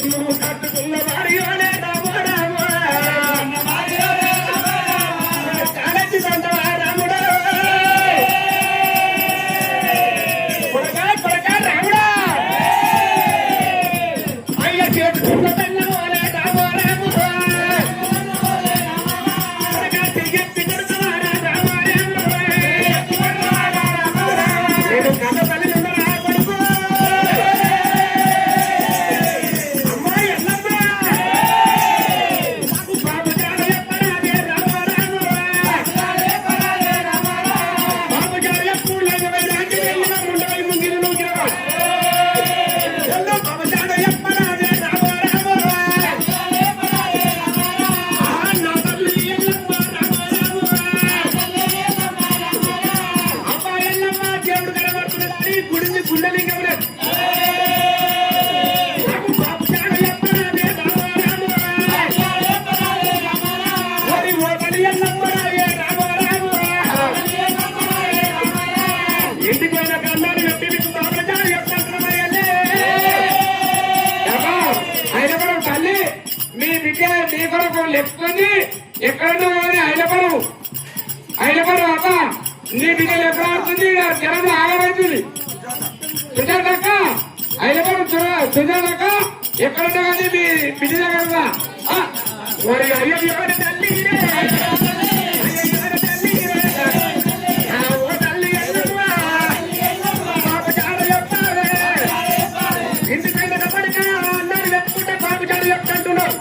నువ్వు కట్టుకున్న వారియోనే రామో రామో కాలచి సంతవా రాముడా కొడకా కొడకా రాముడా అయ్య చేతుకున్న తల్లవోలే రామో రామో కొడకా తిరిగెత్తి కొడుకువారా రామో రామో నేను కథ తల్లి నుండరా కొడుకు ఎక్కడ ఐలపరం అక్క నీ బిడ్డలు ఎక్కడ ఆడుతుంది జనం ఆగబడుతుంది సుజాతక్క ఐలపరం సుజాతక్క ఎక్కడున్నా కానీ మీ బిడ్డ దగ్గర మరి అయ్యో తల్లి ఇంటిపైన కబడికా అన్నాడు చెప్పుకుంటే బాబు చాడు చెప్తుంటున్నావు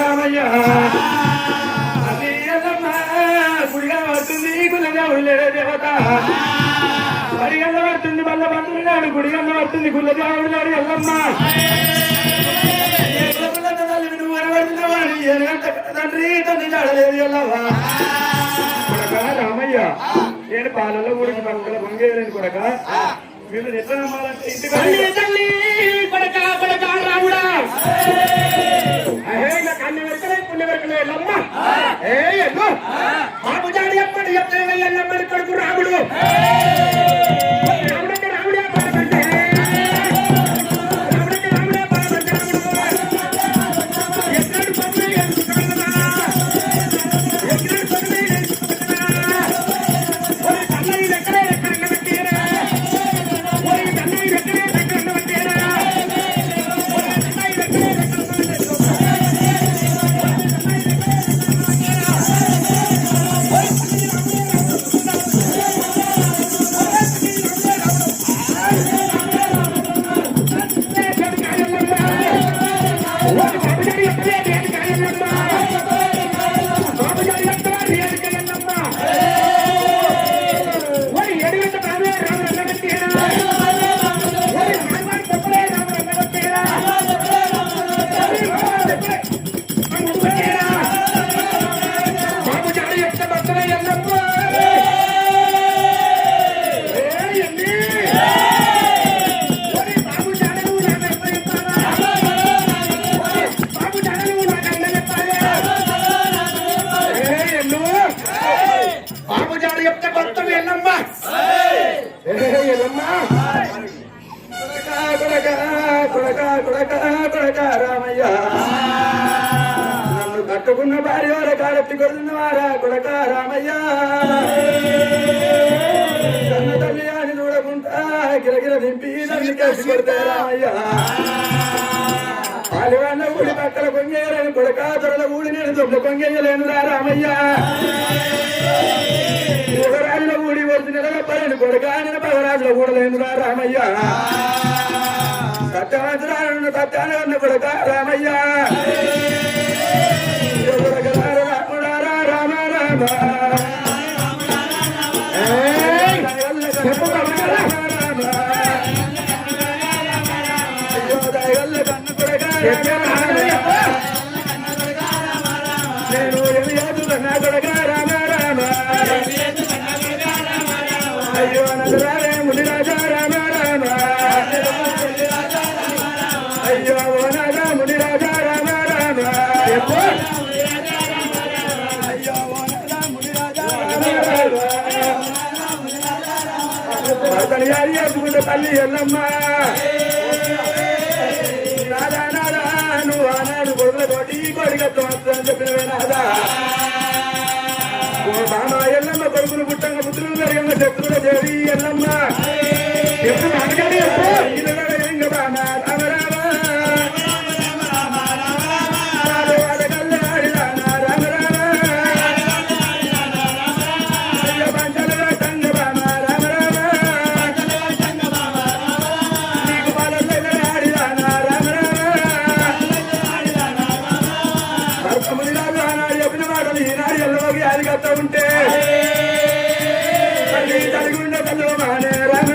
రామయ్య అది గుడిగా పడుతుంది గుళ్ళగా ఉళ్ళేడే దేవత మరిగల్ల పడుతుంది మల్ల బంధువులు నాడు గుడిగల్ల పడుతుంది గుళ్ళ దేవుడు నాడు ఎల్లమ్మ తండ్రి తండ్రి నాడలేదు ఎల్లవా కొడక రామయ్య నేను పాలలో గుడికి పక్కల పొంగేయలేని కొడక మీరు ఎట్లా నమ్మాలంటే ఇంటికి కొడక కొడక రాముడా కన్ను వెరకలే పుణ్య వెరకలే ఎల్లమ్మ ఎల్లు బాబు జాడి ఎప్పటి చెప్తాను ఎల్లమ్మని కొడుకు రాముడు రామయ్య నన్ను కట్టుకున్న భార్య వార కాడెత్తి కొడుతున్న వారా కొడక రామయ్య తన తల్లి అని చూడకుండా గిరగిర దింపి నన్ను కలిసి కొడితే రామయ్య పాలివాళ్ళ ఊడి పక్కల పొంగేయలేను కొడక తొరల ఊడి నేను దొడ్ల పొంగేయలేను రా రామయ్య యువరాజుల ఊడి వచ్చి నిలగప్పలేను కొడక నేను పగరాజుల ఊడలేను రా రామయ్య సత్యవంతురాలను సత్యాన్ని కొడక రామయ్య రాముడారా రామ రామ నేను కొడక రామ రామ అయ్యో నగరాలే ముని రాజా రామ రామ అయ్యో నాదా ముని రాజా రామ రామ అయ్యో నాదా ముని రాజా రామ రామ యారి ఎత్తుకుంట తల్లి ఎల్లమ్మ నాదా నాదా నువ్వు ఆనాడు కొడుకుల తోటి కొడిగత్తు అని చెప్పిన నాదా బామ ఎల్లమ్మ కొడుకులు పుట్టంగా పుత్రులు పెరిగంగా శత్రువుల చేరి ఎల్లమ్మ ఎప్పుడు అనగానే బామ రామ రామ ఉంటే కలిగుండ కళ్ళు మానే రామ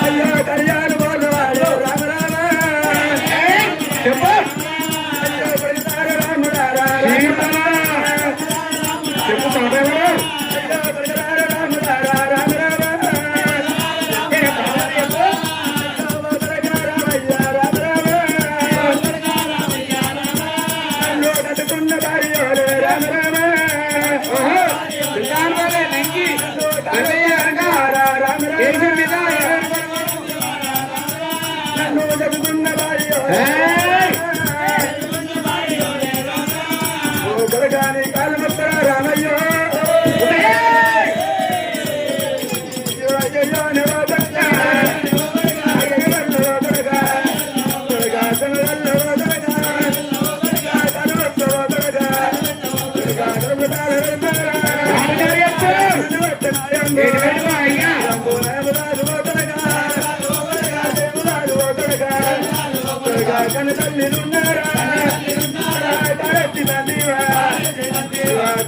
అయ్యో కళ్యాణ్ బోలు రామ రామ అయ్యో పరితార రాముడారా చెప్పు రామయ్యో తల్లిలున్నారా తలెత్తి తండ్రివా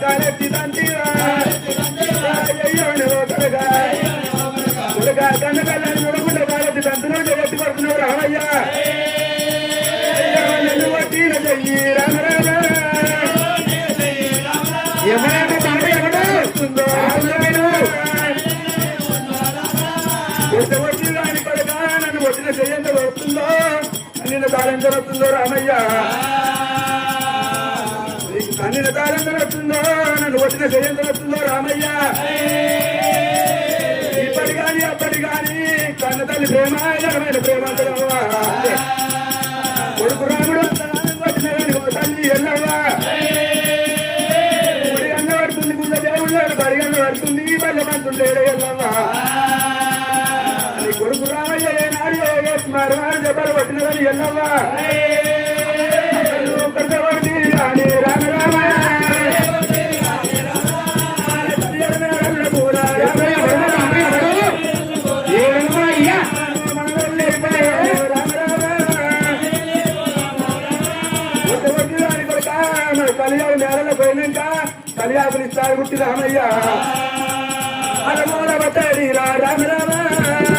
తలెత్తి తండ్రివా అయ్యో కొడుగా కన్న కళ్ళని చూడకుండా తలెత్తి తంతులో జగత్తి పడుతున్నావు రామయ్యా నిన్ను పట్టిన చెయ్యి రామ రామ ఎవరైనా మాట ఎవడో వస్తుందో వచ్చి రాని కొడుగా నన్ను వచ్చిన చెయ్యంత వస్తుందో నిన్న తాళం జరుగుతుందో రామయ్య నీకు కన్నిన తాళం జరుగుతుందో నన్ను వచ్చిన శరీరం జరుగుతుందో రామయ్య ఇప్పటి కానీ అప్పటి కానీ కన్న తల్లి ప్రేమ జగమైన ప్రేమ కొడుకు రాముడు వచ్చిన తల్లి ఎల్లవ్వా గుడి అన్న పడుతుంది గుళ్ళ దేవుళ్ళు బడి అన్న పడుతుంది బల్ల పంతుండేడు ఎల్లవ్వా కొడుకు రామయ్య ఏనాడు మరవాడు దెబ్బలు పట్టినదని ఎల్లవ్వా రామ రామ కలియాలు నేలలో పోయినాక కలియాకులు ఇస్తారు గుట్టి రామయ్య అలా మూల పట్టాడి రామ రామ